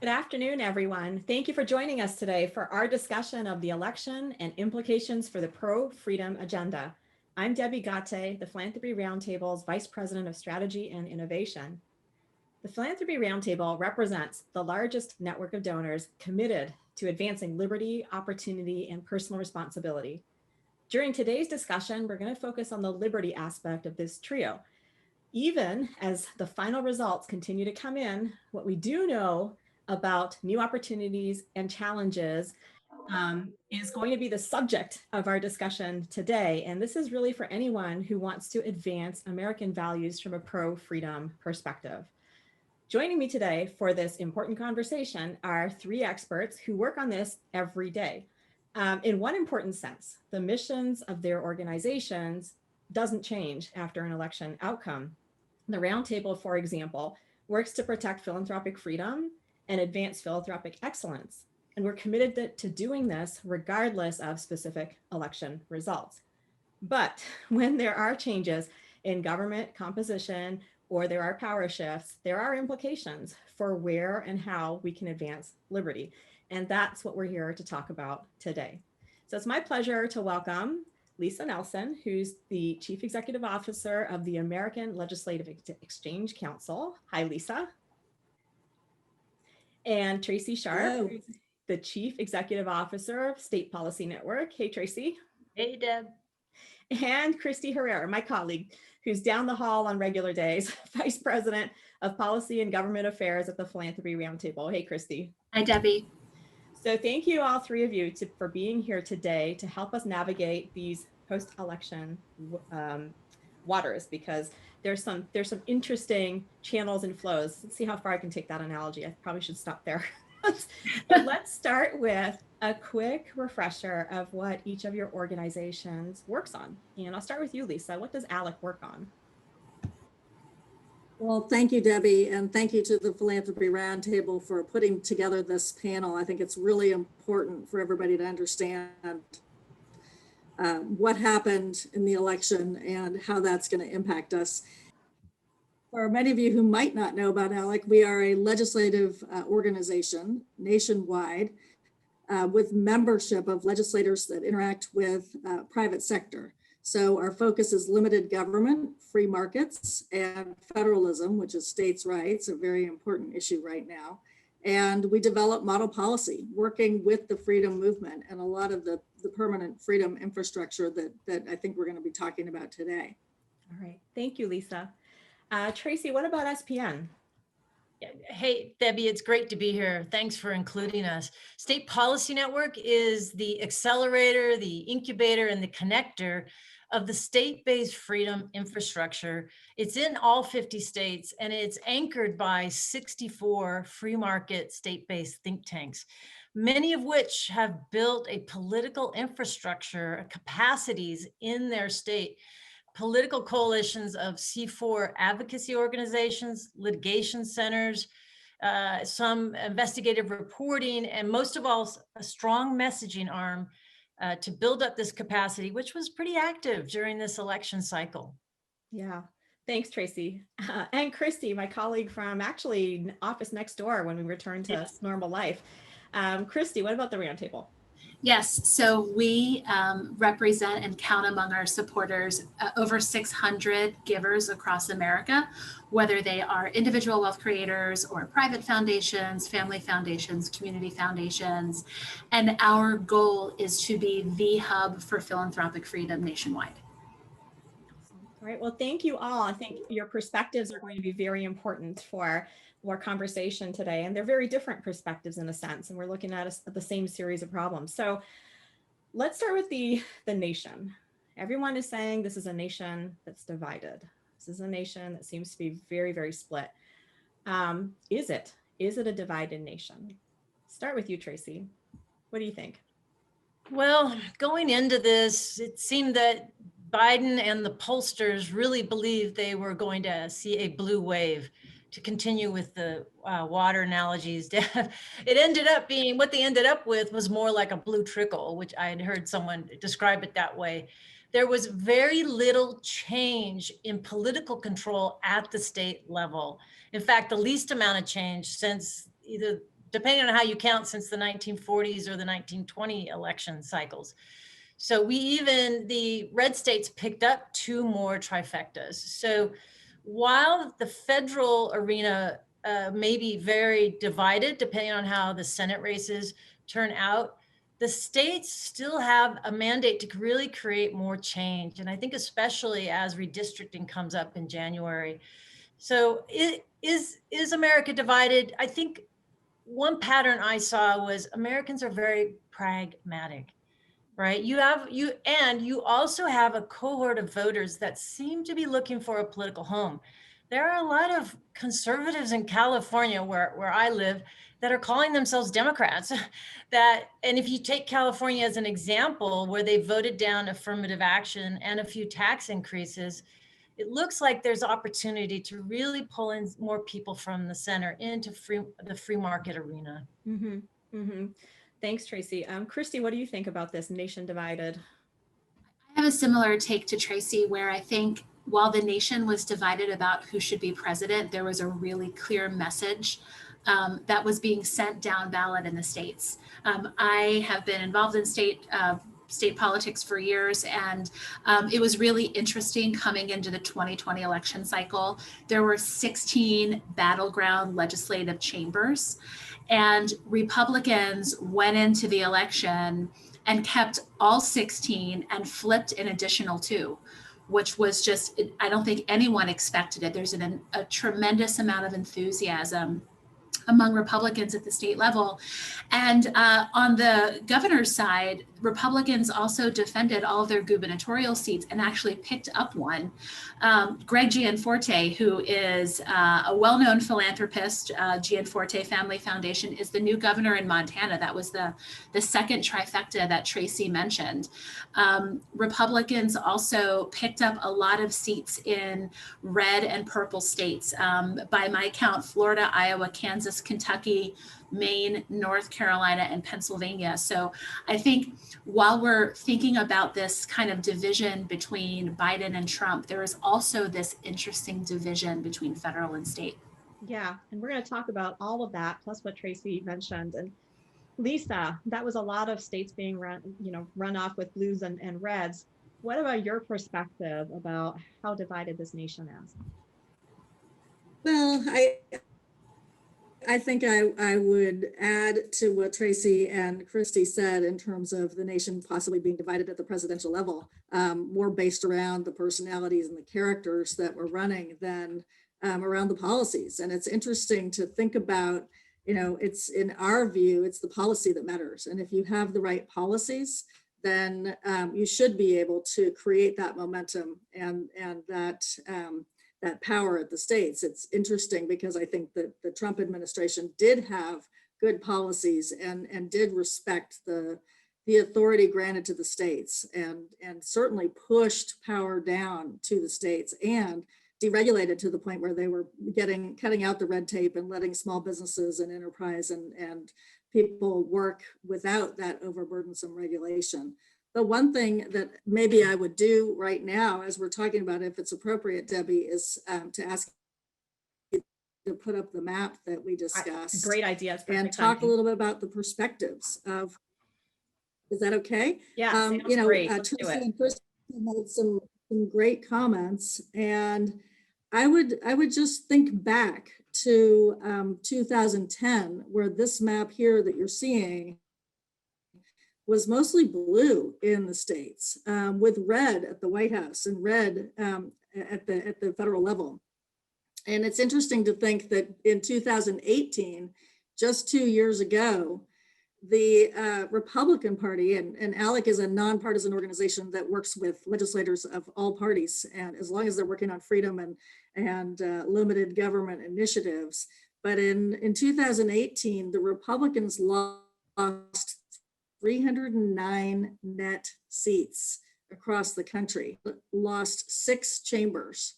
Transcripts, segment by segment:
Good afternoon, everyone. Thank you for joining us today for our discussion of the election and implications for the pro-freedom agenda. I'm Debbie Gatte, the Philanthropy Roundtable's Vice President of Strategy and Innovation. The Philanthropy Roundtable represents the largest network of donors committed to advancing liberty, opportunity, and personal responsibility. During today's discussion, we're going to focus on the liberty aspect of this trio. Even as the final results continue to come in, what we do know about new opportunities and challenges is going to be the subject of our discussion today. And this is really for anyone who wants to advance American values from a pro-freedom perspective. Joining me today for this important conversation are three experts who work on this every day. In one important sense, the missions of their organizations doesn't change after an election outcome. The Roundtable, for example, works to protect philanthropic freedom and advance philanthropic excellence. And we're committed to doing this regardless of specific election results. But when there are changes in government composition or there are power shifts, there are implications for where and how we can advance liberty. And that's what we're here to talk about today. So it's my pleasure to welcome Lisa Nelson, who's the Chief Executive Officer of the American Legislative Exchange Council. Hi, Lisa. And Tracy Sharp, who's the Chief Executive Officer of State Policy Network. Hey, Tracy. Hey, Deb. And Christy Herrera, my colleague, who's down the hall on regular days, Vice President of Policy and Government Affairs at the Philanthropy Roundtable. Hey, Christy. Hi, Debbie. So thank you all three of you for being here today to help us navigate these post-election waters, because there's some interesting channels and flows. Let's see how far I can take that analogy. I probably should stop there. But let's start with a quick refresher of what each of your organizations works on. And I'll start with you, Lisa. What does ALEC work on? Well, thank you, Debbie, and thank you to the Philanthropy Roundtable for putting together this panel. I think it's really important for everybody to understand what happened in the election and how that's going to impact us. For many of you who might not know about ALEC, we are a legislative organization nationwide with membership of legislators that interact with private sector. So our focus is limited government, free markets, and federalism, which is states' rights, a very important issue right now. And we develop model policy, working with the freedom movement and a lot of the permanent freedom infrastructure that I think we're going to be talking about today. All right, thank you, Lisa. Tracy, what about SPN? Hey, Debbie, it's great to be here. Thanks for including us. State Policy Network is the accelerator, the incubator, and the connector of the state-based freedom infrastructure. It's in all 50 states, and it's anchored by 64 free market state-based think tanks, many of which have built a political infrastructure, capacities in their state, political coalitions of C4 advocacy organizations, litigation centers, some investigative reporting, and most of all, a strong messaging arm to build up this capacity, which was pretty active during this election cycle. Yeah, thanks, Tracy. And Christy, my colleague from actually office next door when we return to normal life. Christy, what about the Roundtable? Yes, so we represent and count among our supporters over 600 givers across America, whether they are individual wealth creators or private foundations, family foundations, community foundations. And our goal is to be the hub for philanthropic freedom nationwide. All right, well, thank you all. I think your perspectives are going to be very important for our conversation today, and they're very different perspectives in a sense, and we're looking at the same series of problems. So let's start with the nation. Everyone is saying this is a nation that's divided. This is a nation that seems to be very, very split. Is it a divided nation? Start with you, Tracy. What do you think? Well, going into this, it seemed that Biden and the pollsters really believed they were going to see a blue wave. To continue with the water analogies, it ended up being, what they ended up with was more like a blue trickle, which I had heard someone describe it that way. There was very little change in political control at the state level. In fact, the least amount of change since either depending on how you count, since the 1940s or the 1920 election cycles. So the red states picked up 2 more trifectas. So while the federal arena may be very divided, depending on how the Senate races turn out, the states still have a mandate to really create more change. And I think especially as redistricting comes up in January. So is America divided? I think one pattern I saw was Americans are very pragmatic. Right. You also have a cohort of voters that seem to be looking for a political home. There are a lot of conservatives in California where I live that are calling themselves Democrats. And if you take California as an example, where they voted down affirmative action and a few tax increases, it looks like there's opportunity to really pull in more people from the center into the free market arena. Mm-hmm. Mm-hmm. Thanks, Tracy. Christy, what do you think about this nation divided? I have a similar take to Tracy, where I think while the nation was divided about who should be president, there was a really clear message that was being sent down ballot in the states. I have been involved in state politics for years, and it was really interesting coming into the 2020 election cycle. There were 16 battleground legislative chambers, and Republicans went into the election and kept all 16 and flipped an additional 2, which was just, I don't think anyone expected it. There's a tremendous amount of enthusiasm among Republicans at the state level. And on the governor's side, Republicans also defended all of their gubernatorial seats and actually picked up one. Greg Gianforte, who is a well-known philanthropist, Gianforte Family Foundation, is the new governor in Montana. That was the second trifecta that Tracy mentioned. Republicans also picked up a lot of seats in red and purple states. By my count, Florida, Iowa, Kansas, Kentucky, Maine, North Carolina, and Pennsylvania. So I think while we're thinking about this kind of division between Biden and Trump, there is also this interesting division between federal and state. Yeah, and we're going to talk about all of that, plus what Tracy mentioned. And Lisa, that was a lot of states being run off with blues and reds. What about your perspective about how divided this nation is? Well, I think I would add to what Tracy and Christy said in terms of the nation possibly being divided at the presidential level, more based around the personalities and the characters that were running than around the policies. And it's interesting to think about, it's in our view, it's the policy that matters. And if you have the right policies, then you should be able to create that momentum and that power at the states. It's interesting because I think that the Trump administration did have good policies and did respect the authority granted to the states and certainly pushed power down to the states and deregulated to the point where they were cutting out the red tape and letting small businesses and enterprise and people work without that overburdensome regulation. The one thing that maybe I would do right now, as we're talking about if it's appropriate, Debbie, is to ask you to put up the map that we discussed. Great idea. And talk a little bit about the perspectives of, is that okay? Yeah, sounds great. Let's do it. And Chris made some great comments, and I would just think back to 2010, where this map here that you're seeing was mostly blue in the states, with red at the White House and red at the federal level. And it's interesting to think that in 2018, just 2 years ago, the Republican Party, and ALEC is a nonpartisan organization that works with legislators of all parties, and as long as they're working on freedom and limited government initiatives. But in 2018, the Republicans lost 309 net seats across the country, lost 6 chambers.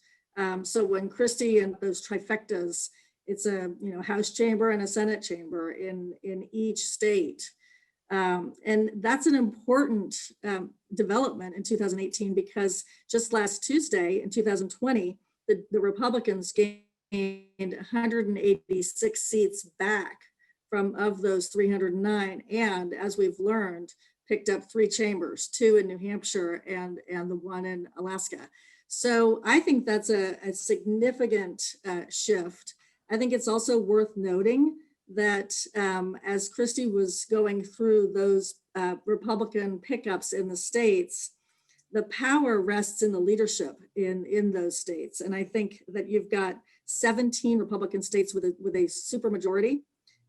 So when Christy and those trifectas, it's a House chamber and a Senate chamber in each state. And that's an important development in 2018, because just last Tuesday in 2020, the Republicans gained 186 seats back of those 309. And as we've learned, picked up 3 chambers, 2 in New Hampshire and the 1 in Alaska. So I think that's a significant shift. I think it's also worth noting that as Christy was going through those Republican pickups in the states, the power rests in the leadership in those states. And I think that you've got 17 Republican states with a supermajority,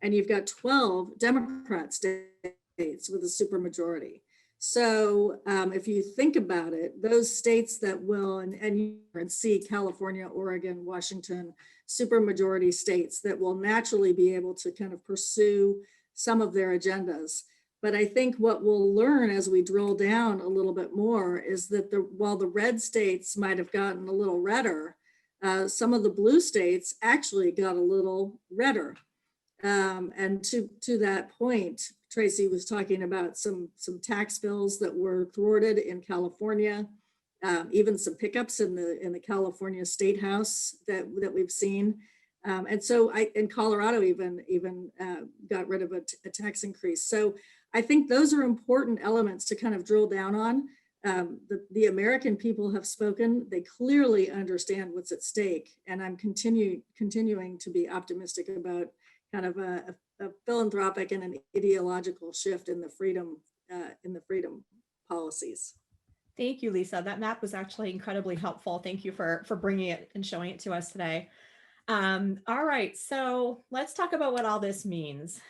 and you've got 12 Democrat states with a supermajority. So if you think about it, those states that will, and you can see California, Oregon, Washington, supermajority states that will naturally be able to kind of pursue some of their agendas. But I think what we'll learn as we drill down a little bit more is that while the red states might have gotten a little redder, some of the blue states actually got a little redder. And to that point, Tracy was talking about some tax bills that were thwarted in California, even some pickups in the California State House that we've seen. And so in Colorado even got rid of a tax increase. So I think those are important elements to kind of drill down on. The American people have spoken. They clearly understand what's at stake. And I'm continuing to be optimistic about kind of a philanthropic and an ideological shift in the freedom policies. Thank you, Lisa. That map was actually incredibly helpful. Thank you for bringing it and showing it to us today. All right, so let's talk about what all this means.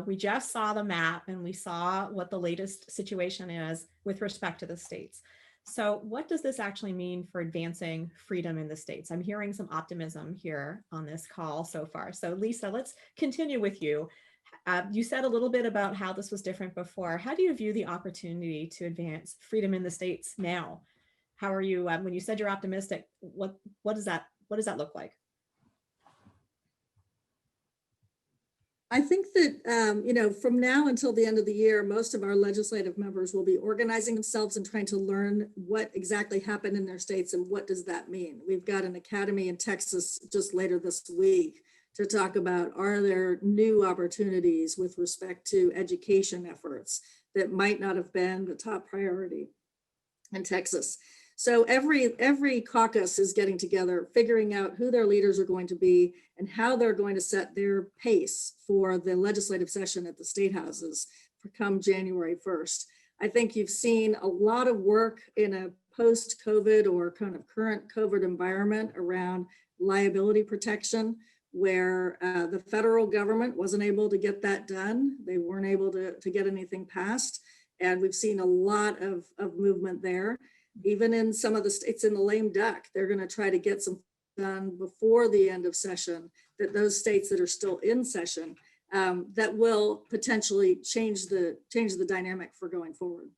We just saw the map and we saw what the latest situation is with respect to the states. So what does this actually mean for advancing freedom in the states? I'm hearing some optimism here on this call so far. So Lisa, let's continue with you. You said a little bit about how this was different before. How do you view the opportunity to advance freedom in the states now? How are you, when you said you're optimistic, what does that look like? I think that, from now until the end of the year, most of our legislative members will be organizing themselves and trying to learn what exactly happened in their states and what does that mean. We've got an academy in Texas just later this week to talk about, are there new opportunities with respect to education efforts that might not have been the top priority in Texas. So every caucus is getting together, figuring out who their leaders are going to be and how they're going to set their pace for the legislative session at the state houses for come January 1st. I think you've seen a lot of work in a post-COVID or kind of current COVID environment around liability protection, where the federal government wasn't able to get that done. They weren't able to get anything passed. And we've seen a lot of movement there. Even in some of the states in the lame duck, they're going to try to get some done before the end of session, that those states that are still in session, that will potentially change the dynamic for going forward.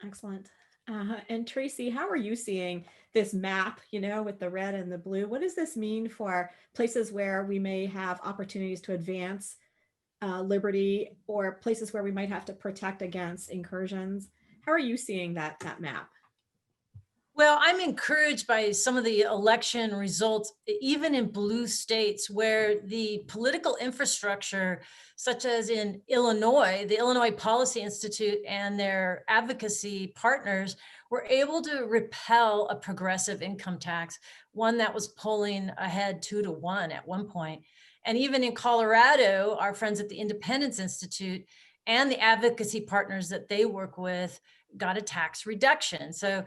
Excellent. And Tracy, how are you seeing this map, with the red and the blue? What does this mean for places where we may have opportunities to advance liberty, or places where we might have to protect against incursions? How are you seeing that map? Well, I'm encouraged by some of the election results, even in blue states where the political infrastructure, such as in Illinois, the Illinois Policy Institute and their advocacy partners were able to repel a progressive income tax, one that was polling ahead 2-1 at one point. And even in Colorado, our friends at the Independence Institute and the advocacy partners that they work with got a tax reduction. So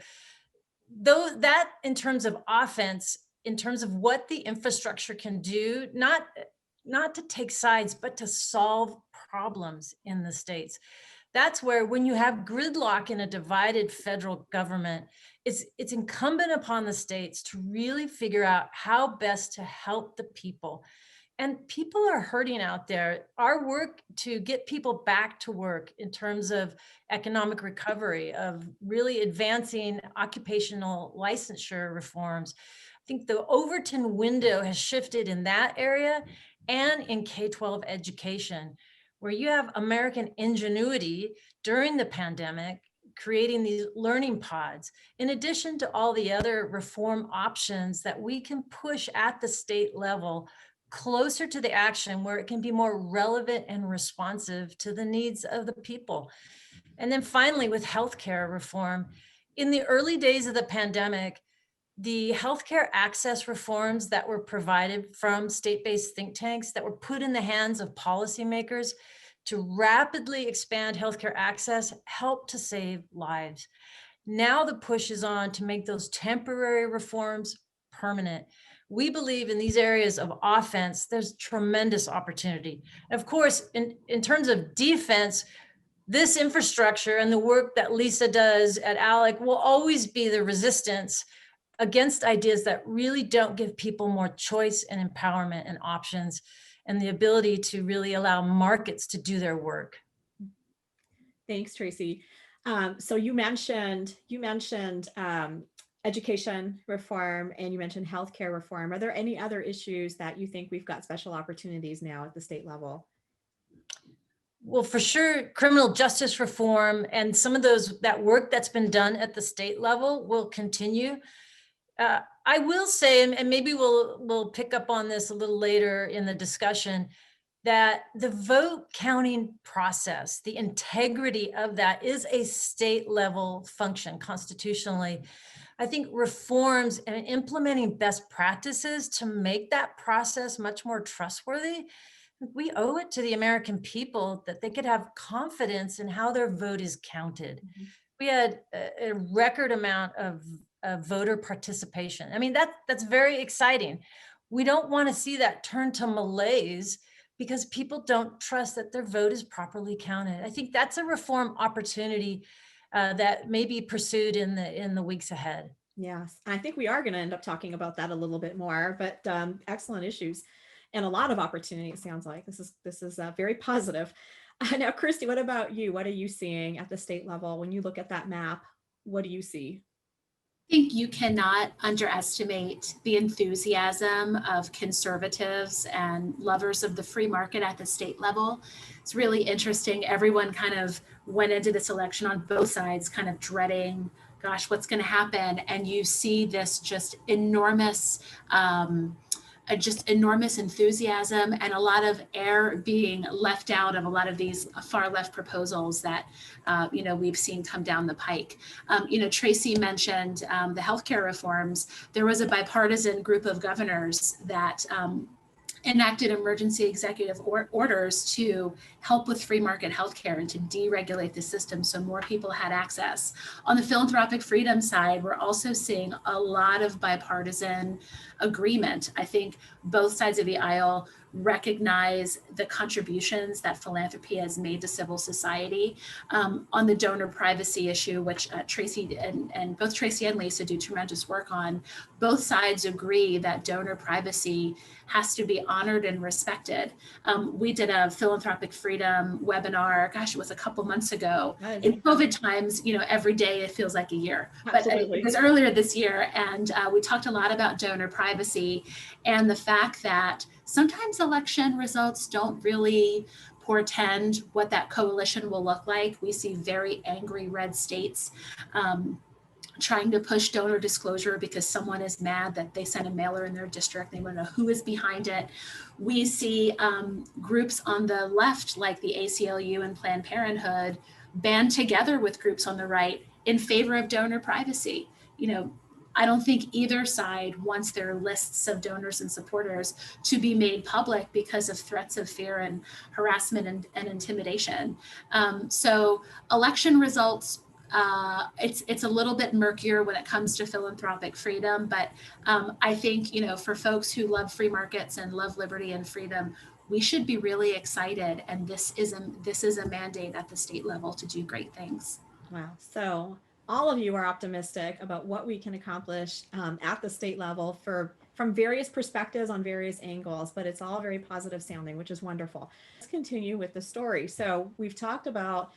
that in terms of offense, in terms of what the infrastructure can do, not to take sides, but to solve problems in the states. That's where, when you have gridlock in a divided federal government, it's incumbent upon the states to really figure out how best to help the people. And people are hurting out there. Our work to get people back to work in terms of economic recovery, of really advancing occupational licensure reforms. I think the Overton window has shifted in that area, and in K-12 education, where you have American ingenuity during the pandemic, creating these learning pods, in addition to all the other reform options that we can push at the state level closer to the action where it can be more relevant and responsive to the needs of the people. And then finally, with healthcare reform, in the early days of the pandemic, the healthcare access reforms that were provided from state-based think tanks that were put in the hands of policymakers to rapidly expand healthcare access helped to save lives. Now the push is on to make those temporary reforms permanent. We believe in these areas of offense, there's tremendous opportunity. Of course, in terms of defense, this infrastructure and the work that Lisa does at ALEC will always be the resistance against ideas that really don't give people more choice and empowerment and options and the ability to really allow markets to do their work. Thanks, Tracy. So you mentioned education reform and you mentioned healthcare reform. Are there any other issues that you think we've got special opportunities now at the state level? Well, for sure, criminal justice reform and some of that work that's been done at the state level will continue. I will say, and maybe we'll pick up on this a little later in the discussion, that the vote counting process, the integrity of that is a state level function constitutionally. I think reforms and implementing best practices to make that process much more trustworthy, we owe it to the American people that they could have confidence in how their vote is counted. Mm-hmm. We had a record amount of voter participation. I mean, that's very exciting. We don't want to see that turn to malaise because people don't trust that their vote is properly counted. I think that's a reform opportunity that may be pursued in the weeks ahead. Yes, I think we are going to end up talking about that a little bit more, but excellent issues and a lot of opportunity. It sounds like this is very positive. Now, Christy, what about you? What are you seeing at the state level when you look at that map? What do you see? I think you cannot underestimate the enthusiasm of conservatives and lovers of the free market at the state level. It's really interesting. Everyone kind of went into this election on both sides, kind of dreading, gosh, what's going to happen? And you see this just enormous enthusiasm and a lot of air being left out of a lot of these far left proposals that we've seen come down the pike. Tracy mentioned the healthcare reforms. There was a bipartisan group of governors that enacted emergency executive orders to help with free market healthcare and to deregulate the system so more people had access. On the philanthropic freedom side, we're also seeing a lot of bipartisan agreement. I think both sides of the aisle recognize the contributions that philanthropy has made to civil society. On the donor privacy issue, which Tracy and both Tracy and Lisa do tremendous work on, both sides agree that donor privacy has to be honored and respected. We did a philanthropic freedom webinar, gosh, it was a couple months ago. In COVID times, every day it feels like a year. Absolutely. But it was earlier this year, and we talked a lot about donor privacy and the fact that sometimes election results don't really portend what that coalition will look like. We see very angry red states trying to push donor disclosure because someone is mad that they sent a mailer in their district. They want to know who is behind it. We see groups on the left, like the ACLU and Planned Parenthood, band together with groups on the right in favor of donor privacy. I don't think either side wants their lists of donors and supporters to be made public because of threats of fear and harassment and intimidation. So election results, it's a little bit murkier when it comes to philanthropic freedom, but I think, for folks who love free markets and love liberty and freedom, we should be really excited. And this is a mandate at the state level to do great things. Wow. So all of you are optimistic about what we can accomplish at the state level from various perspectives on various angles, but it's all very positive sounding, which is wonderful. Let's continue with the story. So we've talked about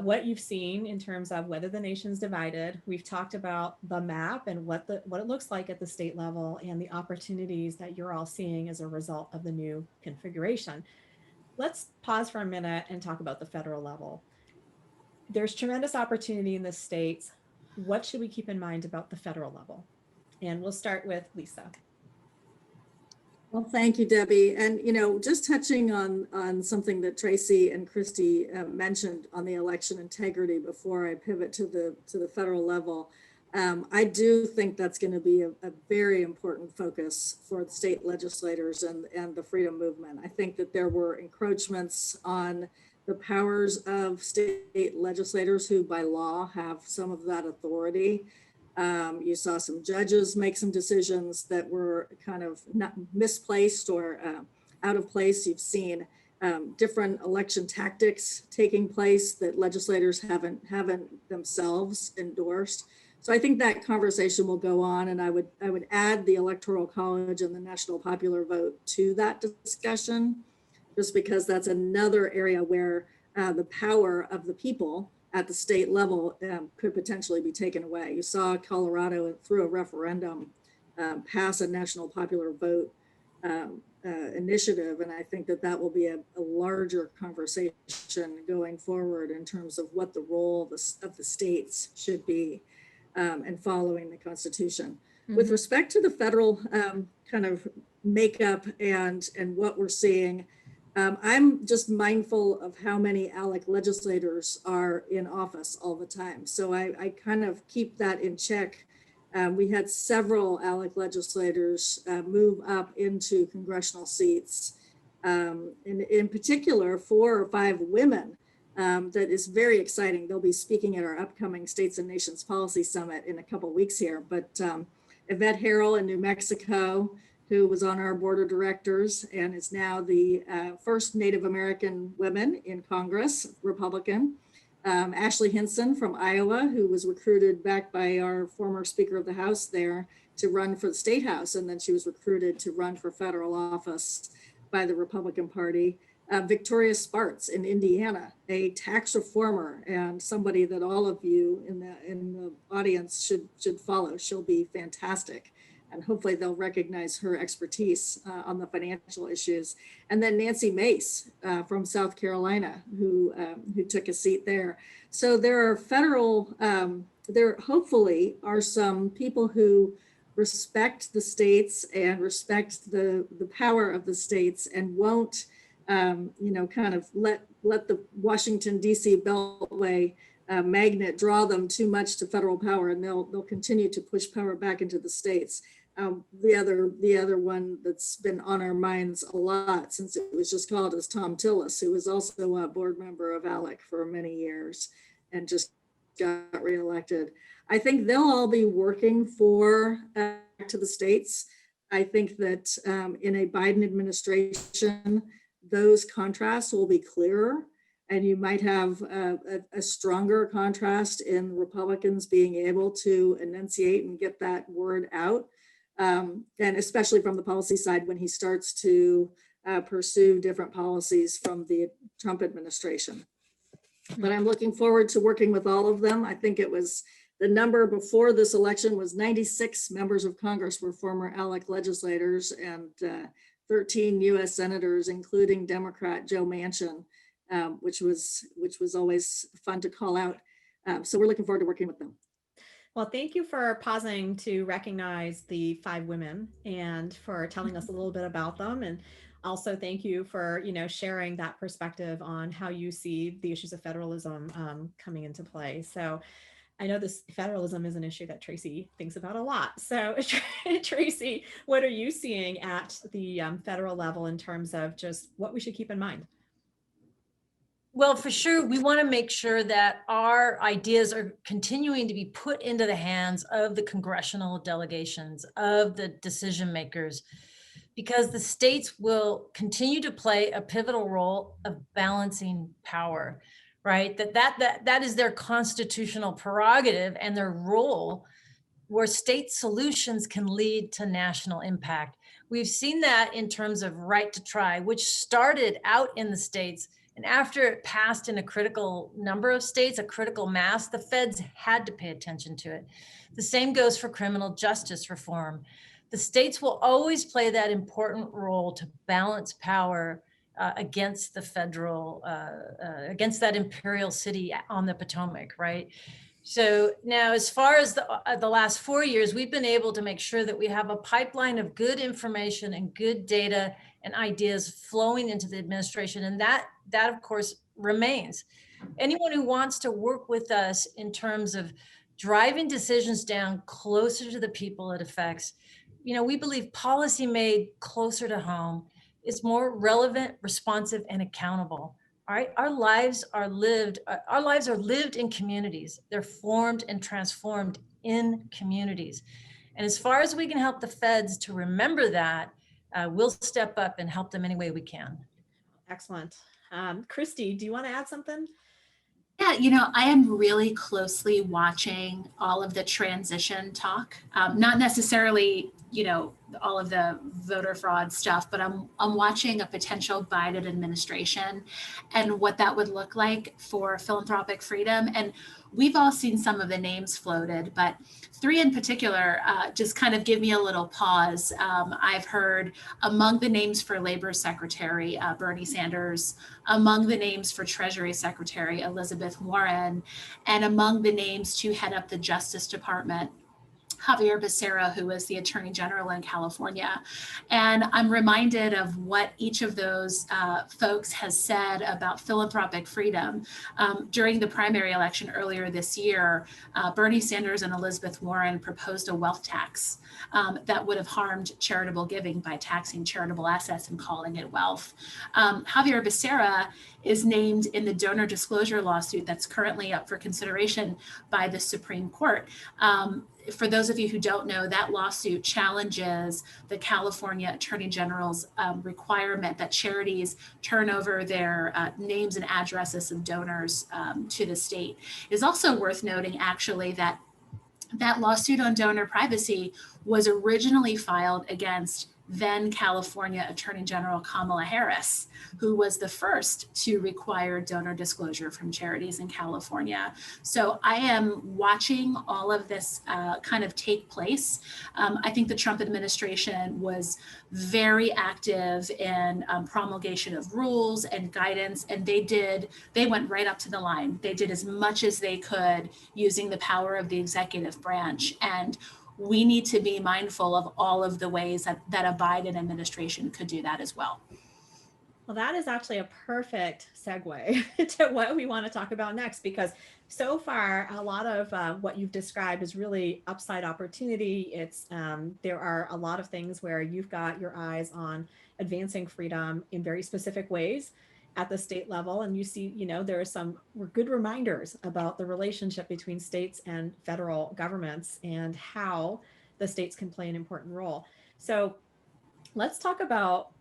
what you've seen in terms of whether the nation's divided. We've talked about the map and what it looks like at the state level and the opportunities that you're all seeing as a result of the new configuration. Let's pause for a minute and talk about the federal level. There's tremendous opportunity in the states. What should we keep in mind about the federal level? And we'll start with Lisa. Well, thank you, Debbie. And, just touching on something that Tracy and Christy mentioned on the election integrity before I pivot to the federal level, I do think that's going to be a very important focus for the state legislators and the freedom movement. I think that there were encroachments on the powers of state legislators who by law have some of that authority. You saw some judges make some decisions that were kind of not misplaced or out of place. You've seen different election tactics taking place that legislators haven't themselves endorsed. So I think that conversation will go on, and I would add the Electoral College and the national popular vote to that discussion, just because that's another area where the power of the people at the state level could potentially be taken away. You saw Colorado through a referendum pass a national popular vote initiative, and I think that will be a larger conversation going forward in terms of what the role of the states should be and following the Constitution. Mm-hmm. With respect to the federal kind of makeup and what we're seeing, I'm just mindful of how many ALEC legislators are in office all the time. So I kind of keep that in check. We had several ALEC legislators move up into congressional seats. In particular, 4 or 5 women. That is very exciting. They'll be speaking at our upcoming States and Nations Policy Summit in a couple of weeks here. But Yvette Harrell in New Mexico, who was on our board of directors and is now the first Native American woman in Congress, Republican. Ashley Hinson from Iowa, who was recruited back by our former Speaker of the House there to run for the State House. And then she was recruited to run for federal office by the Republican Party. Victoria Spartz in Indiana, a tax reformer and somebody that all of you in the audience should follow. She'll be fantastic. And hopefully they'll recognize her expertise on the financial issues. And then Nancy Mace from South Carolina, who took a seat there. So there are there hopefully are some people who respect the states and respect the power of the states and won't, kind of let the Washington, D.C. Beltway magnet draw them too much to federal power, and they'll continue to push power back into the states. The other one that's been on our minds a lot since it was just called is Tom Tillis, who was also a board member of ALEC for many years and just got reelected. I think they'll all be working for to the states. I think that in a Biden administration, those contrasts will be clearer, and you might have a stronger contrast in Republicans being able to enunciate and get that word out. And especially from the policy side, when he starts to pursue different policies from the Trump administration. But I'm looking forward to working with all of them. I think it was the number before this election was 96 members of Congress were former ALEC legislators, and 13 U.S. senators, including Democrat Joe Manchin, which was always fun to call out. So we're looking forward to working with them. Well, thank you for pausing to recognize the 5 women and for telling us a little bit about them. And also thank you for, sharing that perspective on how you see the issues of federalism coming into play. So I know this federalism is an issue that Tracy thinks about a lot. So Tracy, what are you seeing at the federal level in terms of just what we should keep in mind? Well, for sure, we want to make sure that our ideas are continuing to be put into the hands of the congressional delegations, of the decision makers, because the states will continue to play a pivotal role of balancing power, right? That is their constitutional prerogative and their role, where state solutions can lead to national impact. We've seen that in terms of right to try, which started out in the states. And after it passed in a critical number of states, a critical mass, the feds had to pay attention to it. The same goes for criminal justice reform. The states will always play that important role to balance power against the federal, against that imperial city on the Potomac, right? So now, as far as the last 4 years, we've been able to make sure that we have a pipeline of good information and good data and ideas flowing into the administration. And that of course remains. Anyone who wants to work with us in terms of driving decisions down closer to the people it affects, we believe policy made closer to home is more relevant, responsive, and accountable. All right, our lives are lived in communities. They're formed and transformed in communities. And as far as we can help the feds to remember that, we'll step up and help them any way we can. Excellent. Christy, do you want to add something? Yeah, I am really closely watching all of the transition talk. Not necessarily, all of the voter fraud stuff, but I'm watching a potential Biden administration and what that would look like for philanthropic freedom. And we've all seen some of the names floated, but three in particular just kind of give me a little pause. I've heard among the names for Labor Secretary, Bernie Sanders, among the names for Treasury Secretary, Elizabeth Warren, and among the names to head up the Justice Department, Javier Becerra, who is the Attorney General in California. And I'm reminded of what each of those folks has said about philanthropic freedom. During the primary election earlier this year, Bernie Sanders and Elizabeth Warren proposed a wealth tax that would have harmed charitable giving by taxing charitable assets and calling it wealth. Javier Becerra is named in the donor disclosure lawsuit that's currently up for consideration by the Supreme Court. For those of you who don't know, that lawsuit challenges the California Attorney General's requirement that charities turn over their names and addresses of donors to the state. It is also worth noting, actually, that lawsuit on donor privacy was originally filed against then California Attorney General Kamala Harris, who was the first to require donor disclosure from charities in California. So I am watching all of this kind of take place. I think the Trump administration was very active in promulgation of rules and guidance, and they went right up to the line. They did as much as they could using the power of the executive branch. And we need to be mindful of all of the ways that a Biden administration could do that as well. Well, that is actually a perfect segue to what we want to talk about next, because so far, a lot of what you've described is really upside opportunity. There are a lot of things where you've got your eyes on advancing freedom in very specific ways at the state level. And you see, there are some good reminders about the relationship between states and federal governments and how the states can play an important role. So let's talk about,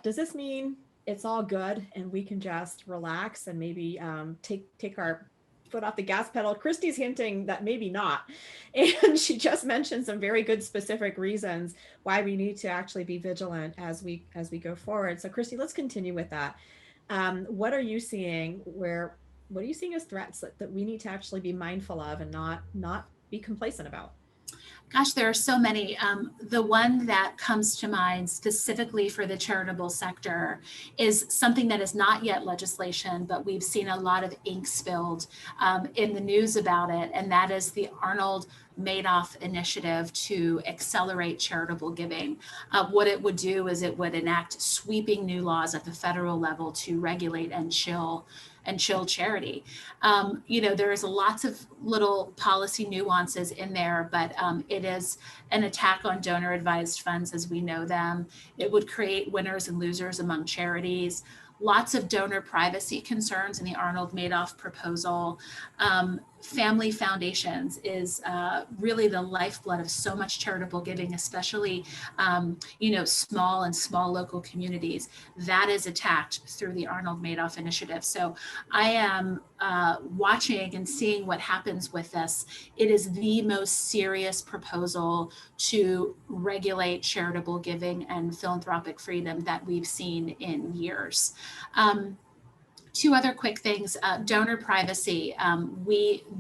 does this mean it's all good and we can just relax and maybe take our foot off the gas pedal? Christy's hinting that maybe not. And she just mentioned some very good specific reasons why we need to actually be vigilant as we go forward. So Christy, let's continue with that. What are you seeing what are you seeing as threats that we need to actually be mindful of and not be complacent about? Gosh, there are so many. The one that comes to mind specifically for the charitable sector is something that is not yet legislation, but we've seen a lot of ink spilled in the news about it, and that is the Arnold Madoff initiative to accelerate charitable giving. What it would do is it would enact sweeping new laws at the federal level to regulate and chill charity. There is lots of little policy nuances in there, but it is an attack on donor advised funds as we know them. It would create winners and losers among charities. Lots of donor privacy concerns in the Arnold Madoff proposal. Family foundations is really the lifeblood of so much charitable giving, especially, small local communities. That is attacked through the Arnold Madoff initiative. So I am watching and seeing what happens with this. It is the most serious proposal to regulate charitable giving and philanthropic freedom that we've seen in years. Two other quick things, donor privacy.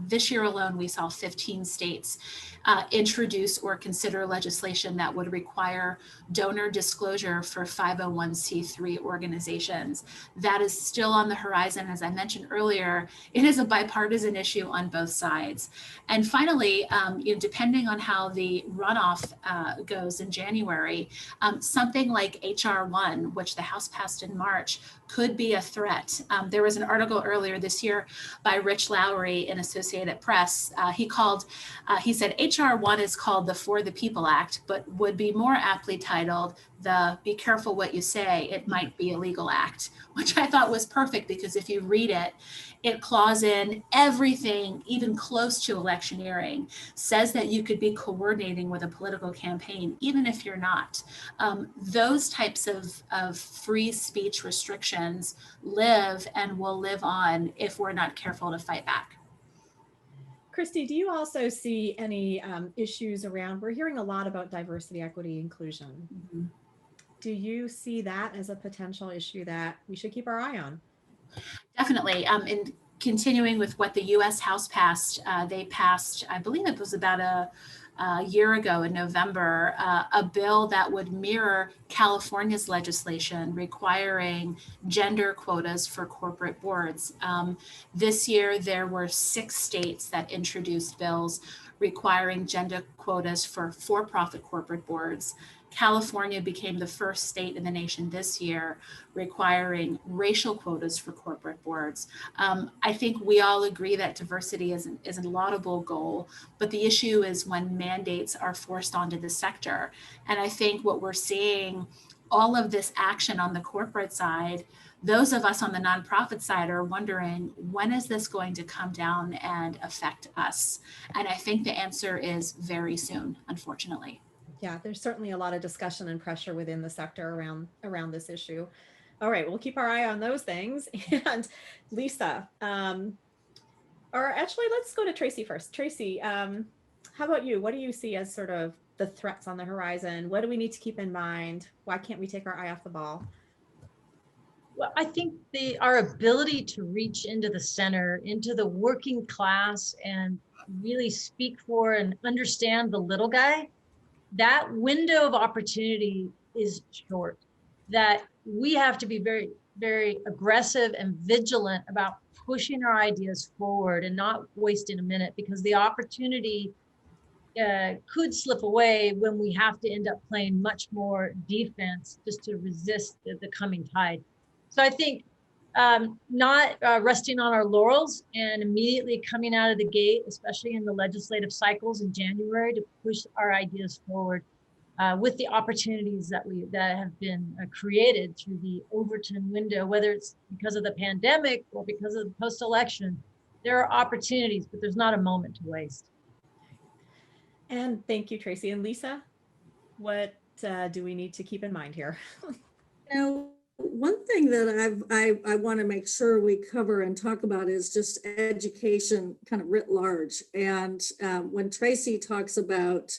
This year alone, we saw 15 states introduce or consider legislation that would require donor disclosure for 501c3 organizations. That is still on the horizon. As I mentioned earlier, it is a bipartisan issue on both sides. And finally, depending on how the runoff goes in January, something like HR 1, which the House passed in March, could be a threat. There was an article earlier this year by Rich Lowry in Associated Press. He said HR 1 is called the For the People Act, but would be more aptly titled the Be Careful What You Say, It Might Be Illegal Act, which I thought was perfect because if you read it, it claws in everything, even close to electioneering, says that you could be coordinating with a political campaign, even if you're not. Those types of free speech restrictions live and will live on if we're not careful to fight back. Christy, do you also see any issues around, we're hearing a lot about diversity, equity, inclusion. Mm-hmm. Do you see that as a potential issue that we should keep our eye on? Definitely. And continuing with what the U.S. House passed, they passed, I believe it was about a year ago in November, a bill that would mirror California's legislation requiring gender quotas for corporate boards. This year, there were 6 states that introduced bills requiring gender quotas for for-profit corporate boards. California became the first state in the nation this year requiring racial quotas for corporate boards. I think we all agree that diversity is a laudable goal, but the issue is when mandates are forced onto the sector. And I think what we're seeing, all of this action on the corporate side, those of us on the nonprofit side are wondering, when is this going to come down and affect us? And I think the answer is very soon, unfortunately. Yeah, there's certainly a lot of discussion and pressure within the sector around this issue. All right, we'll keep our eye on those things. And Lisa, or actually, let's go to Tracy first. Tracy, how about you? What do you see as sort of the threats on the horizon? What do we need to keep in mind? Why can't we take our eye off the ball? Well, I think our ability to reach into the center, into the working class, and really speak for and understand the little guy, that window of opportunity is short. That we have to be very, very aggressive and vigilant about pushing our ideas forward and not wasting a minute, because the opportunity could slip away when we have to end up playing much more defense just to resist the coming tide. So I think not resting on our laurels and immediately coming out of the gate, especially in the legislative cycles in January, to push our ideas forward with the opportunities that have been created through the Overton window, whether it's because of the pandemic or because of the post-election. There are opportunities, but there's not a moment to waste. And thank you, Tracy. And Lisa, what do we need to keep in mind here? One thing that I want to make sure we cover and talk about is just education kind of writ large. And when Tracy talks about,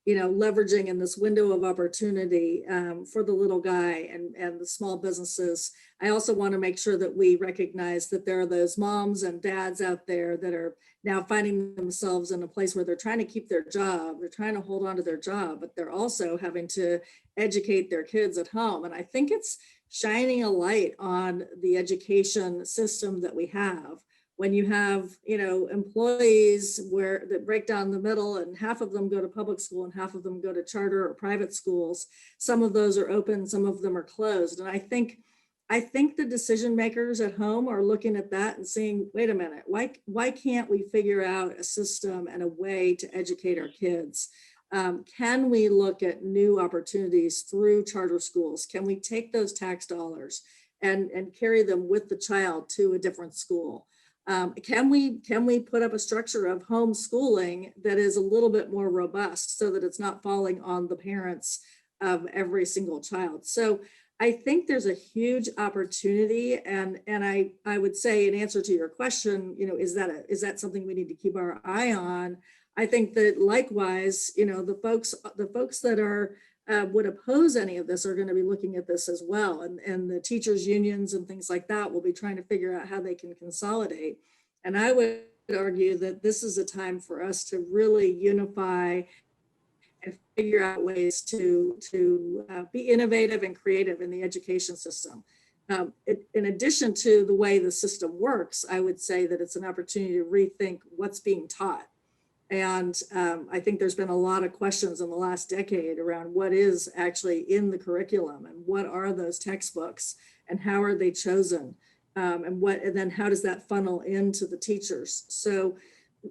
leveraging in this window of opportunity for the little guy and the small businesses, I also want to make sure that we recognize that there are those moms and dads out there that are now finding themselves in a place where they're trying to keep their job, they're trying to hold on to their job, but they're also having to educate their kids at home. And I think it's shining a light on the education system that we have. When you have, employees that break down the middle, and half of them go to public school and half of them go to charter or private schools, some of those are open, some of them are closed. And I think the decision makers at home are looking at that and saying, wait a minute, why can't we figure out a system and a way to educate our kids? Can we look at new opportunities through charter schools? Can we take those tax dollars and carry them with the child to a different school? Can we put up a structure of homeschooling that is a little bit more robust so that it's not falling on the parents of every single child? So I think there's a huge opportunity, and I would say, in answer to your question, is that something we need to keep our eye on? I think that likewise, the folks that are would oppose any of this are going to be looking at this as well. And the teachers unions and things like that will be trying to figure out how they can consolidate. And I would argue that this is a time for us to really unify and figure out ways to be innovative and creative in the education system. In addition to the way the system works, I would say that it's an opportunity to rethink what's being taught. And I think there's been a lot of questions in the last decade around what is actually in the curriculum and what are those textbooks and how are they chosen, and then how does that funnel into the teachers. So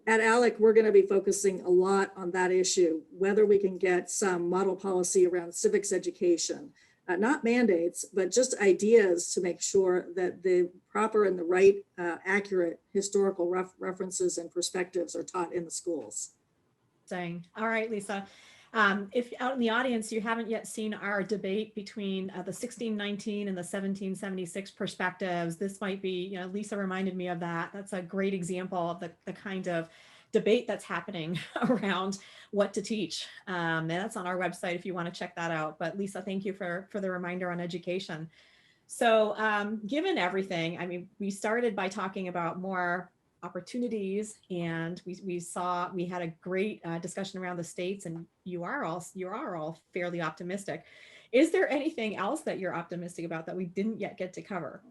at ALEC, we're going to be focusing a lot on that issue, whether we can get some model policy around civics education, not mandates, but just ideas to make sure that the proper and the right, accurate historical references and perspectives are taught in the schools. All right, Lisa. If out in the audience you haven't yet seen our debate between the 1619 and the 1776 perspectives, this might be, Lisa reminded me of that. That's a great example of the kind of debate that's happening around what to teach. And that's on our website if you want to check that out. But Lisa, thank you for the reminder on education. So given everything, I mean, we started by talking about more opportunities, and we had a great discussion around the states, and you are all fairly optimistic. Is there anything else that you're optimistic about that we didn't yet get to cover?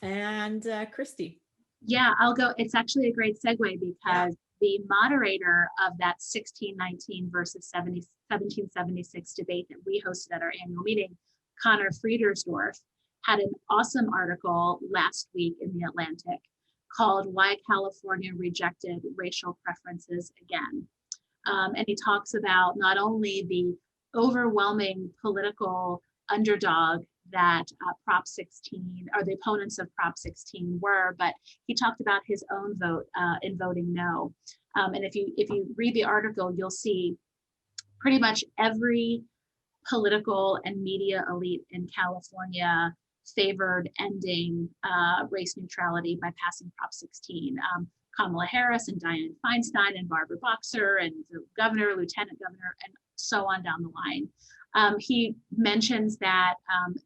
And Christy. Yeah, I'll go. It's actually a great segue because the moderator of that 1619 versus 1776 debate that we hosted at our annual meeting, Connor Friedersdorf, had an awesome article last week in the Atlantic called "Why California Rejected Racial Preferences Again." And he talks about not only the overwhelming political underdog that Prop 16 or the opponents of Prop 16 were, but he talked about his own vote in voting no. And if you read the article, you'll see pretty much every political and media elite in California favored ending race neutrality by passing Prop 16. Kamala Harris and Dianne Feinstein and Barbara Boxer and the governor, lieutenant governor, and so on down the line. He mentions that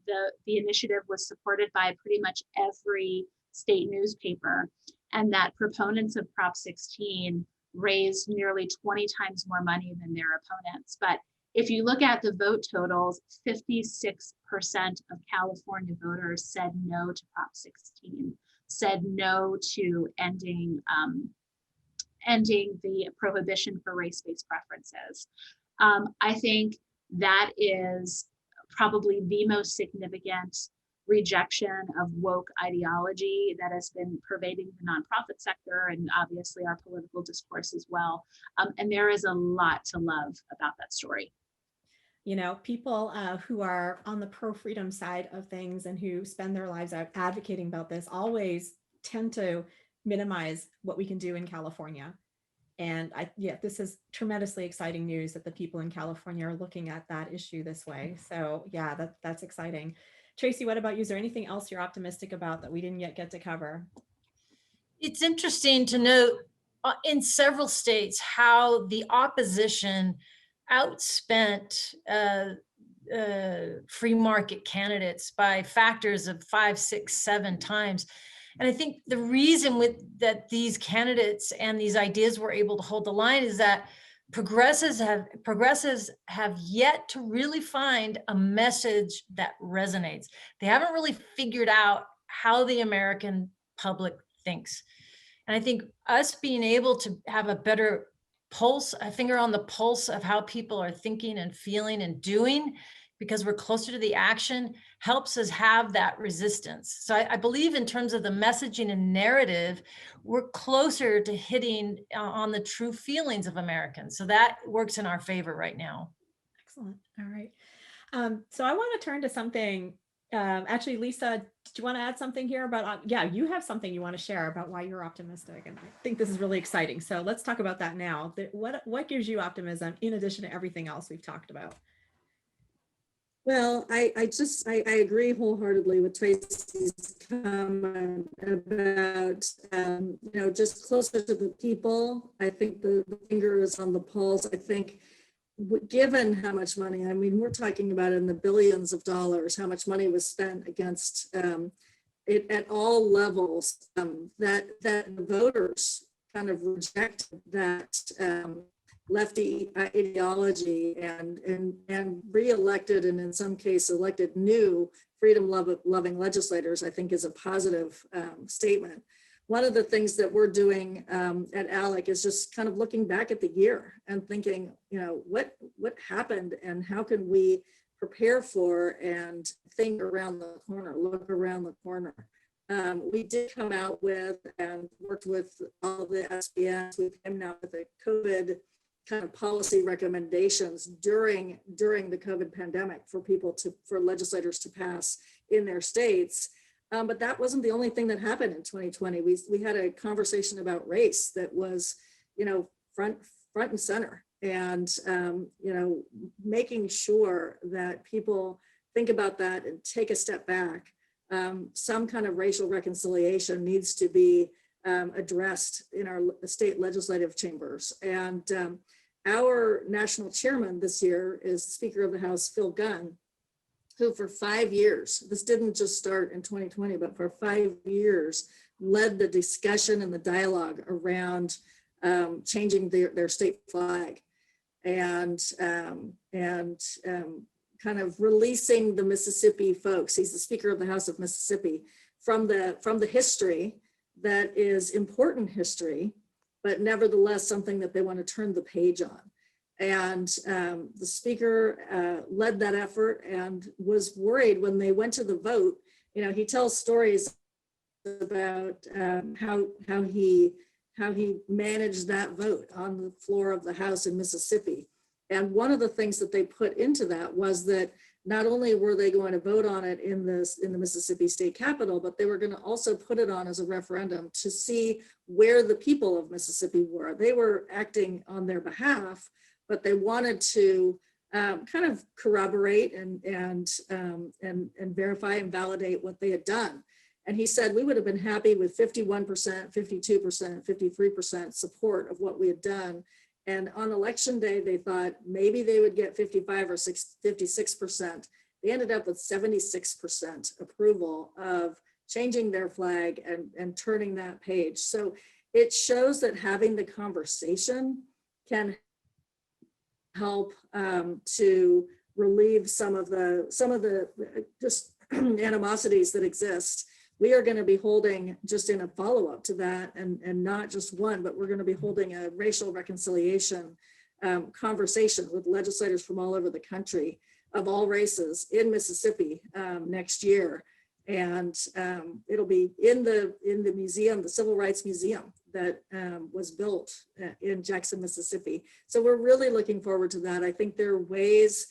the initiative was supported by pretty much every state newspaper, and that proponents of Prop 16 raised nearly 20 times more money than their opponents. But if you look at the vote totals, 56% of California voters said no to Prop 16, said no to ending the prohibition for race-based preferences. I think that is probably the most significant rejection of woke ideology that has been pervading the nonprofit sector and obviously our political discourse as well. And there is a lot to love about that story. People who are on the pro-freedom side of things and who spend their lives out advocating about this always tend to minimize what we can do in California. And this is tremendously exciting news that the people in California are looking at that issue this way. So yeah, that's exciting. Tracy, what about you? Is there anything else you're optimistic about that we didn't yet get to cover? It's interesting to note in several states how the opposition outspent free market candidates by factors of 5, 6, 7 times. And I think the reason that these candidates and these ideas were able to hold the line is that progressives have yet to really find a message that resonates. They haven't really figured out how the American public thinks. And I think us being able to have a better pulse, a finger on the pulse of how people are thinking and feeling and doing, because we're closer to the action, helps us have that resistance. So I believe in terms of the messaging and narrative, we're closer to hitting on the true feelings of Americans. So that works in our favor right now. Excellent. All right. So I want to turn to something. Actually, Lisa, did you want to add something here about, you have something you want to share about why you're optimistic. And I think this is really exciting. So let's talk about that now. What gives you optimism in addition to everything else we've talked about? Well, I agree wholeheartedly with Tracy's comment about, just closer to the people. I think the finger is on the pulse. I think given how much money, I mean, we're talking about in the billions of dollars, how much money was spent against it at all levels, that the voters kind of rejected that lefty ideology and re-elected, and in some case elected new freedom-loving legislators, I think is a positive statement. One of the things that we're doing at ALEC is just kind of looking back at the year and thinking, you know, what happened and how can we prepare for and think around the corner, look around the corner. We did come out with and worked with all the SBNs. We came out with a COVID kind of policy recommendations during the COVID pandemic for legislators to pass in their states. But that wasn't the only thing that happened in 2020. We had a conversation about race that was, you know, front and center, and you know, making sure that people think about that and take a step back. Some kind of racial reconciliation needs to be addressed in our state legislative chambers. And our national chairman this year is Speaker of the House, Phil Gunn, who for 5 years, this didn't just start in 2020, but for 5 years, led the discussion and the dialogue around changing their state flag and kind of releasing the Mississippi folks. He's the Speaker of the House of Mississippi from the history that is important history, but nevertheless something that they want to turn the page on. And the speaker led that effort and was worried when they went to the vote. You know, he tells stories about how he managed that vote on the floor of the House in Mississippi. And one of the things that they put into that was that not only were they going to vote on it in the Mississippi State Capitol, but they were going to also put it on as a referendum to see where the people of Mississippi were. They were acting on their behalf, but they wanted to kind of corroborate and verify and validate what they had done. And he said, we would have been happy with 51%, 52%, 53% support of what we had done. And on election day, they thought maybe they would get 55 or 56%. They ended up with 76% approval of changing their flag and turning that page. So it shows that having the conversation can help to relieve some of the just animosities that exist. We are going to be holding, just in a follow-up to that, and not just one, but we're going to be holding a racial reconciliation conversation with legislators from all over the country of all races in Mississippi next year. And it'll be in the museum, the Civil Rights Museum that was built in Jackson, Mississippi. So we're really looking forward to that. I think there are ways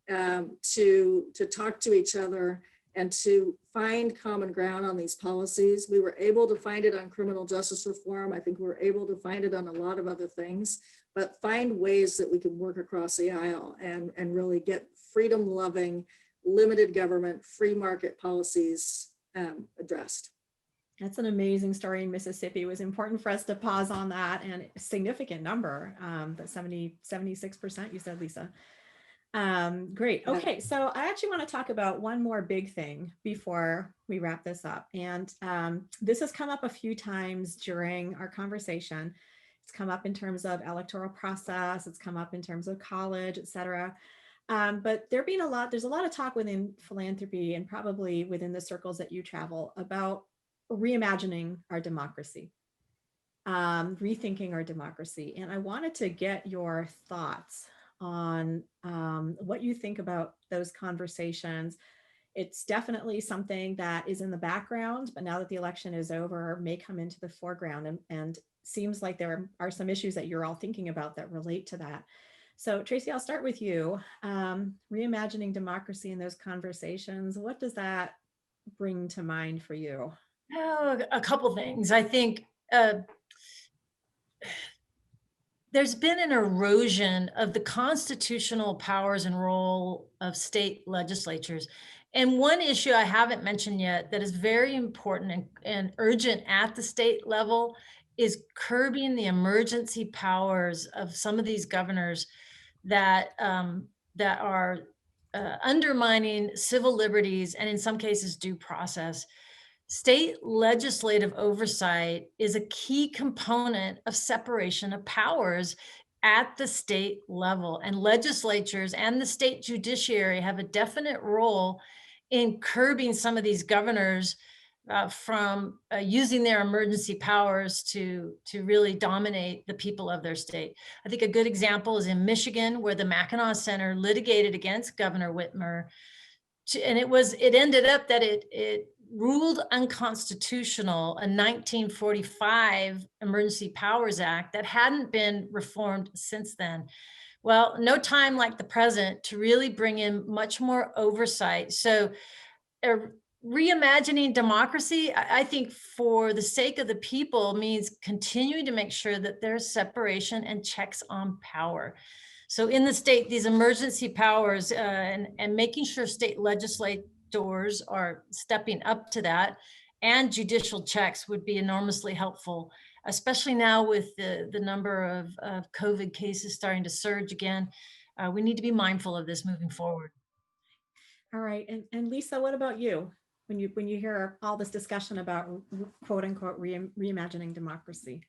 to talk to each other and to find common ground on these policies. We were able to find it on criminal justice reform. I think we're able to find it on a lot of other things, but find ways that we can work across the aisle and really get freedom-loving, limited government, free market policies addressed. That's an amazing story in Mississippi. It was important for us to pause on that, and a significant number, that 76% you said, Lisa. Great. Okay, so I actually want to talk about one more big thing before we wrap this up. And this has come up a few times during our conversation. It's come up in terms of electoral process. It's come up in terms of college, et cetera. But there's a lot of talk within philanthropy and probably within the circles that you travel about reimagining our democracy, rethinking our democracy. And I wanted to get your thoughts on what you think about those conversations. It's definitely something that is in the background, but now that the election is over, may come into the foreground, and seems like there are some issues that you're all thinking about that relate to that. So Tracy, I'll start with you. Reimagining democracy in those conversations, what does that bring to mind for you? Oh, a couple things. I think there's been an erosion of the constitutional powers and role of state legislatures. And one issue I haven't mentioned yet that is very important and urgent at the state level is curbing the emergency powers of some of these governors that that are undermining civil liberties and in some cases due process. State legislative oversight is a key component of separation of powers at the state level, and legislatures and the state judiciary have a definite role in curbing some of these governors from using their emergency powers to really dominate the people of their state. I think a good example is in Michigan, where the Mackinac Center litigated against Governor Whitmer, and it ended up that it ruled unconstitutional a 1945 Emergency Powers Act that hadn't been reformed since then. Well, no time like the present to really bring in much more oversight. So reimagining democracy, I think for the sake of the people, means continuing to make sure that there's separation and checks on power. So in the state, these emergency powers and making sure state legislators are stepping up to that, and judicial checks would be enormously helpful, especially now with the number of COVID cases starting to surge again. We need to be mindful of this moving forward. All right. And Lisa, what about you? When you hear all this discussion about quote unquote reimagining democracy?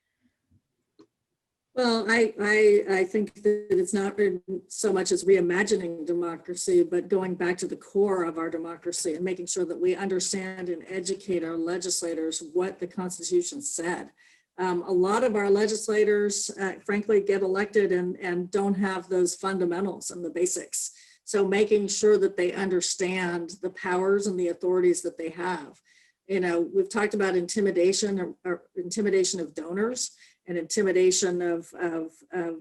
Well, I think that it's not so much as reimagining democracy, but going back to the core of our democracy and making sure that we understand and educate our legislators what the Constitution said. A lot of our legislators, frankly, get elected and don't have those fundamentals and the basics. So making sure that they understand the powers and the authorities that they have. You know, we've talked about intimidation or intimidation of donors, and intimidation of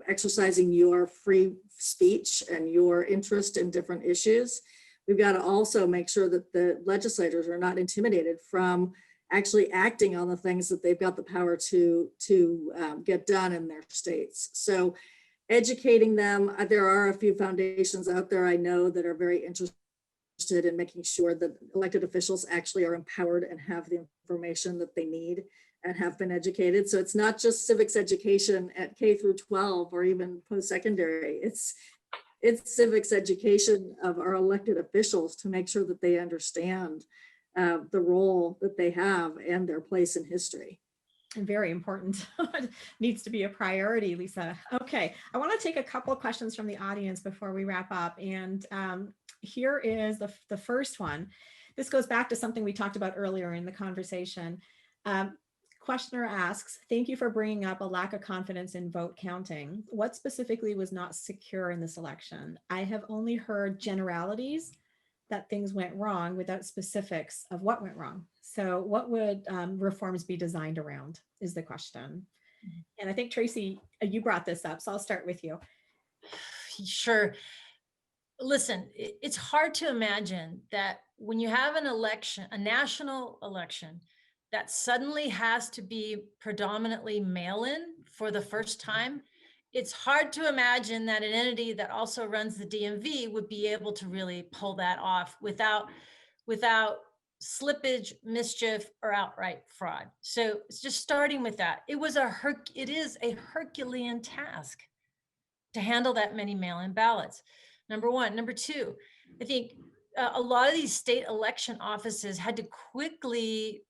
exercising your free speech and your interest in different issues. We've got to also make sure that the legislators are not intimidated from actually acting on the things that they've got the power to get done in their states. So educating them, there are a few foundations out there I know that are very interested in making sure that elected officials actually are empowered and have the information that they need and have been educated. So it's not just civics education at K through 12 or even post-secondary. It's civics education of our elected officials to make sure that they understand the role that they have and their place in history. Very important. Needs to be a priority, Lisa. Okay, I want to take a couple of questions from the audience before we wrap up. And here is the first one. This goes back to something we talked about earlier in the conversation. Questioner asks, thank you for bringing up a lack of confidence in vote counting. What specifically was not secure in this election? I have only heard generalities that things went wrong without specifics of what went wrong. So what would reforms be designed around is the question. And I think, Tracy, you brought this up, so I'll start with you. Sure. Listen, it's hard to imagine that when you have an election, a national election, that suddenly has to be predominantly mail-in for the first time. It's hard to imagine that an entity that also runs the DMV would be able to really pull that off without slippage, mischief, or outright fraud. So it's just starting with that. It is a Herculean task to handle that many mail-in ballots. Number one. Number two, I think a lot of these state election offices had to quickly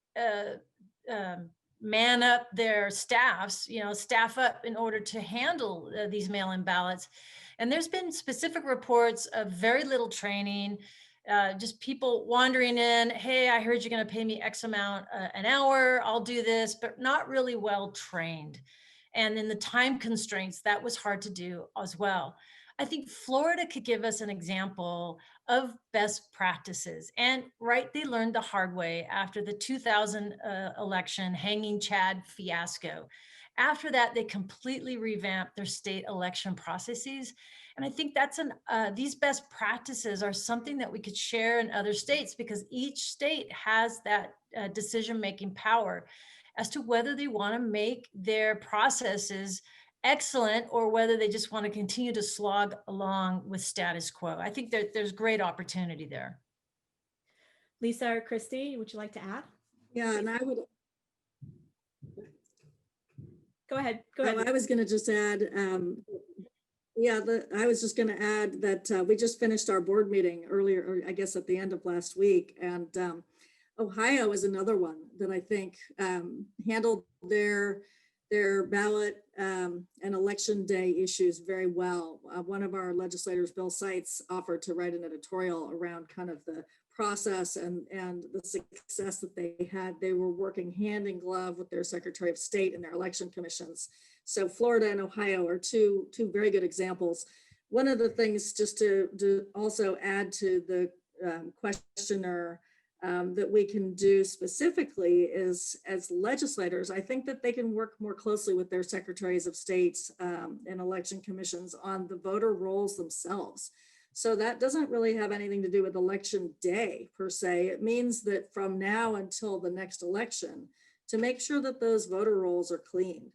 man up their staffs, staff up in order to handle these mail-in ballots. And there's been specific reports of very little training, just people wandering in, hey, I heard you're going to pay me X amount an hour, I'll do this, but not really well trained. And in the time constraints, that was hard to do as well. I think Florida could give us an example of best practices. And they learned the hard way after the 2000 election hanging Chad fiasco. After that, they completely revamped their state election processes. And I think these best practices are something that we could share in other states, because each state has that decision-making power as to whether they want to make their processes excellent or whether they just want to continue to slog along with status quo. I think there's great opportunity there. Lisa or Christy, would you like to add? Yeah, and I would. Go ahead. I was going to just add, Yeah, I was just going to add that we just finished our board meeting earlier, or I guess at the end of last week, and Ohio is another one that I think handled their ballot and election day issues very well. One of our legislators, Bill Seitz, offered to write an editorial around kind of the process and the success that they had. They were working hand in glove with their Secretary of State and their election commissions. So Florida and Ohio are two very good examples. One of the things, just to also add to the questioner, that we can do specifically is, as legislators, I think that they can work more closely with their secretaries of state and election commissions on the voter rolls themselves. So that doesn't really have anything to do with election day per se. It means that from now until the next election, to make sure that those voter rolls are clean,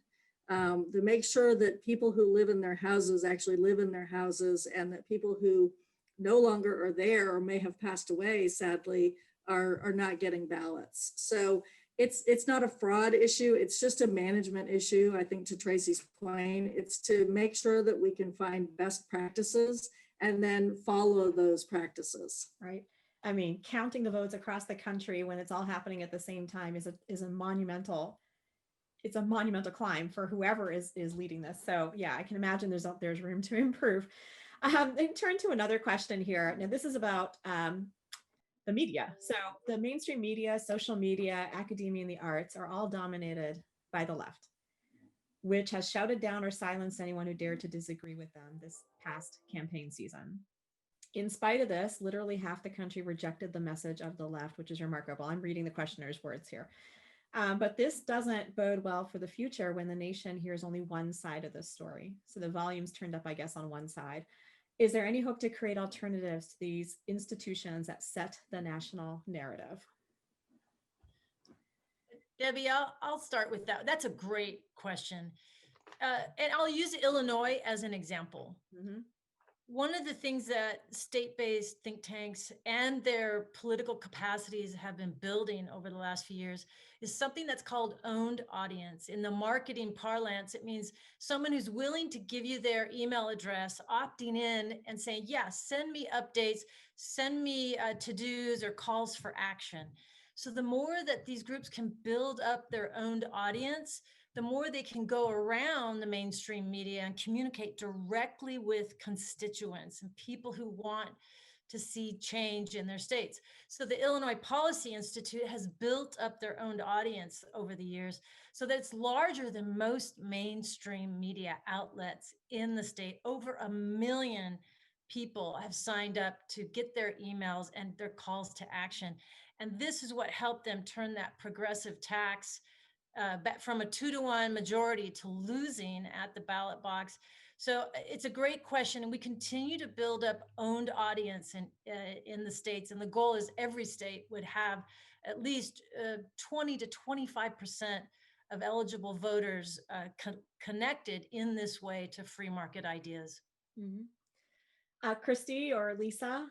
to make sure that people who live in their houses actually live in their houses, and that people who no longer are there or may have passed away, sadly, are not getting ballots. So it's not a fraud issue. It's just a management issue. I think, to Tracy's point, it's to make sure that we can find best practices and then follow those practices. Right. I mean, counting the votes across the country when it's all happening at the same time is a monumental. It's a monumental climb for whoever is leading this. So yeah, I can imagine there's room to improve. And turn to another question here. Now this is about the media. So the mainstream media, social media, academia, and the arts are all dominated by the left, which has shouted down or silenced anyone who dared to disagree with them this past campaign season. In spite of this, literally half the country rejected the message of the left, which is remarkable. I'm reading the questioner's words here. But this doesn't bode well for the future when the nation hears only one side of the story. So the volume's turned up, I guess, on one side. Is there any hope to create alternatives to these institutions that set the national narrative? Debbie, I'll start with that. That's a great question. And I'll use Illinois as an example. Mm-hmm. One of the things that state-based think tanks and their political capacities have been building over the last few years is something that's called owned audience. In the marketing parlance, it means someone who's willing to give you their email address, opting in and saying, yes, send me updates, send me to-dos or calls for action. So the more that these groups can build up their owned audience, the more they can go around the mainstream media and communicate directly with constituents and people who want to see change in their states. So the Illinois Policy Institute has built up their own audience over the years so that it's larger than most mainstream media outlets in the state. Over 1 million people have signed up to get their emails and their calls to action. And this is what helped them turn that progressive tax from a 2-to-1 majority to losing at the ballot box. So it's a great question, and we continue to build up owned audience in the states. And the goal is every state would have at least 20 to 25% of eligible voters connected in this way to free market ideas. Mm-hmm. Christy or Lisa?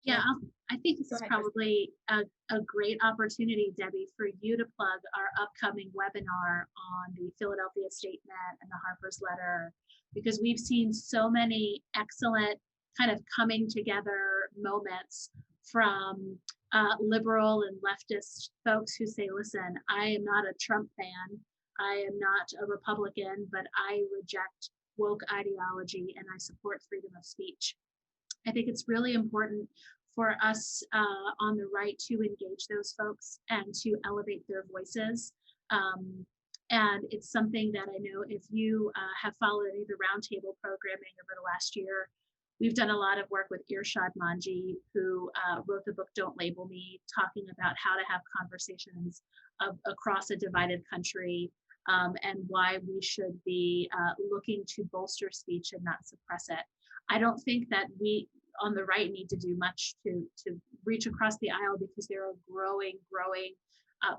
Yeah, I think this is probably a great opportunity, Debbie, for you to plug our upcoming webinar on the Philadelphia Statement and the Harper's Letter, because we've seen so many excellent kind of coming together moments from liberal and leftist folks who say, listen, I am not a Trump fan, I am not a Republican, but I reject woke ideology and I support freedom of speech. I think it's really important for us on the right to engage those folks and to elevate their voices. And it's something that I know if you have followed any of the Roundtable programming over the last year, we've done a lot of work with Irshad Manji, who wrote the book Don't Label Me, talking about how to have conversations across a divided country and why we should be looking to bolster speech and not suppress it. I don't think that we on the right need to do much to reach across the aisle, because there are growing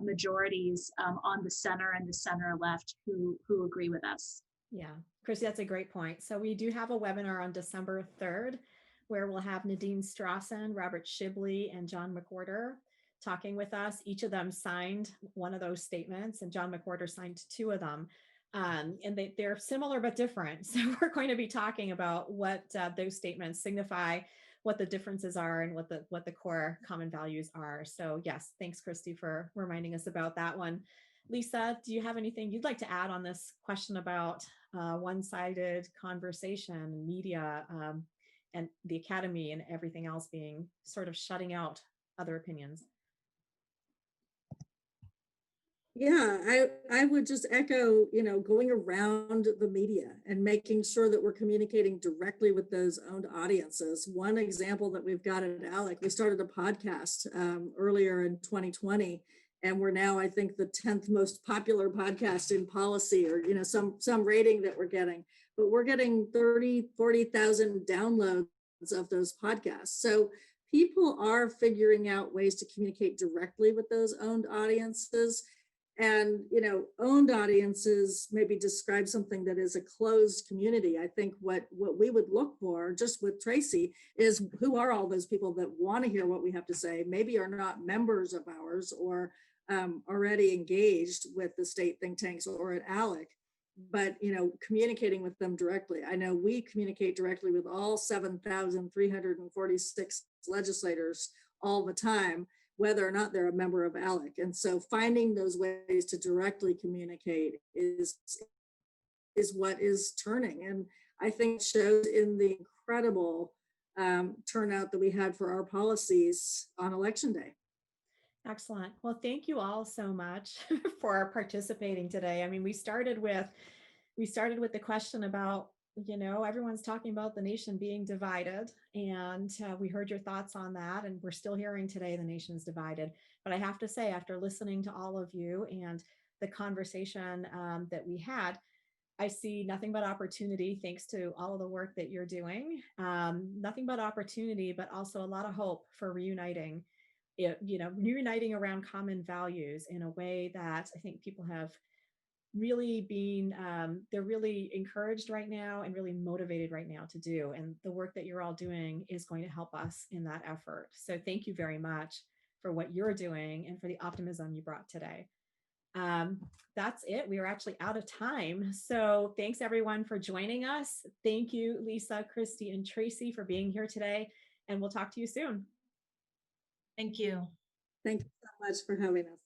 majorities on the center and the center left who agree with us. Yeah, Chrissy, that's a great point. So we do have a webinar on December 3rd, where we'll have Nadine Strawson, Robert Shibley, and John McWhorter talking with us. Each of them signed one of those statements, and John McWhorter signed 2 of them. And they're similar but different. So we're going to be talking about what those statements signify, what the differences are, and what the core common values are. So yes, thanks, Christy, for reminding us about that one. Lisa, do you have anything you'd like to add on this question about one-sided conversation, media, and the academy and everything else being sort of shutting out other opinions? Yeah, I would just echo, going around the media and making sure that we're communicating directly with those owned audiences. One example that we've got at ALEC, we started a podcast earlier in 2020, and we're now, I think, the 10th most popular podcast in policy, or some rating that we're getting. But we're getting 30, 40,000 downloads of those podcasts. So people are figuring out ways to communicate directly with those owned audiences. And owned audiences maybe describe something that is a closed community. I think what we would look for, just with Tracy, is who are all those people that want to hear what we have to say, maybe are not members of ours, or already engaged with the state think tanks or at ALEC, but communicating with them directly. I know we communicate directly with all 7,346 legislators all the time, whether or not they're a member of ALEC. And so finding those ways to directly communicate is what is turning. And I think shows in the incredible turnout that we had for our policies on Election Day. Excellent. Well, thank you all so much for participating today. I mean, we started with the question about, everyone's talking about the nation being divided, and we heard your thoughts on that, and we're still hearing today the nation's divided. But I have to say, after listening to all of you and the conversation that we had, I see nothing but opportunity, thanks to all of the work that you're doing. Nothing but opportunity, but also a lot of hope for reuniting around common values in a way that I think people have really been, they're really encouraged right now and really motivated right now to do. And the work that you're all doing is going to help us in that effort. So thank you very much for what you're doing and for the optimism you brought today. That's it. We are actually out of time. So thanks everyone for joining us. Thank you, Lisa, Christy, and Tracy, for being here today. And we'll talk to you soon. Thank you. Thank you so much for having us.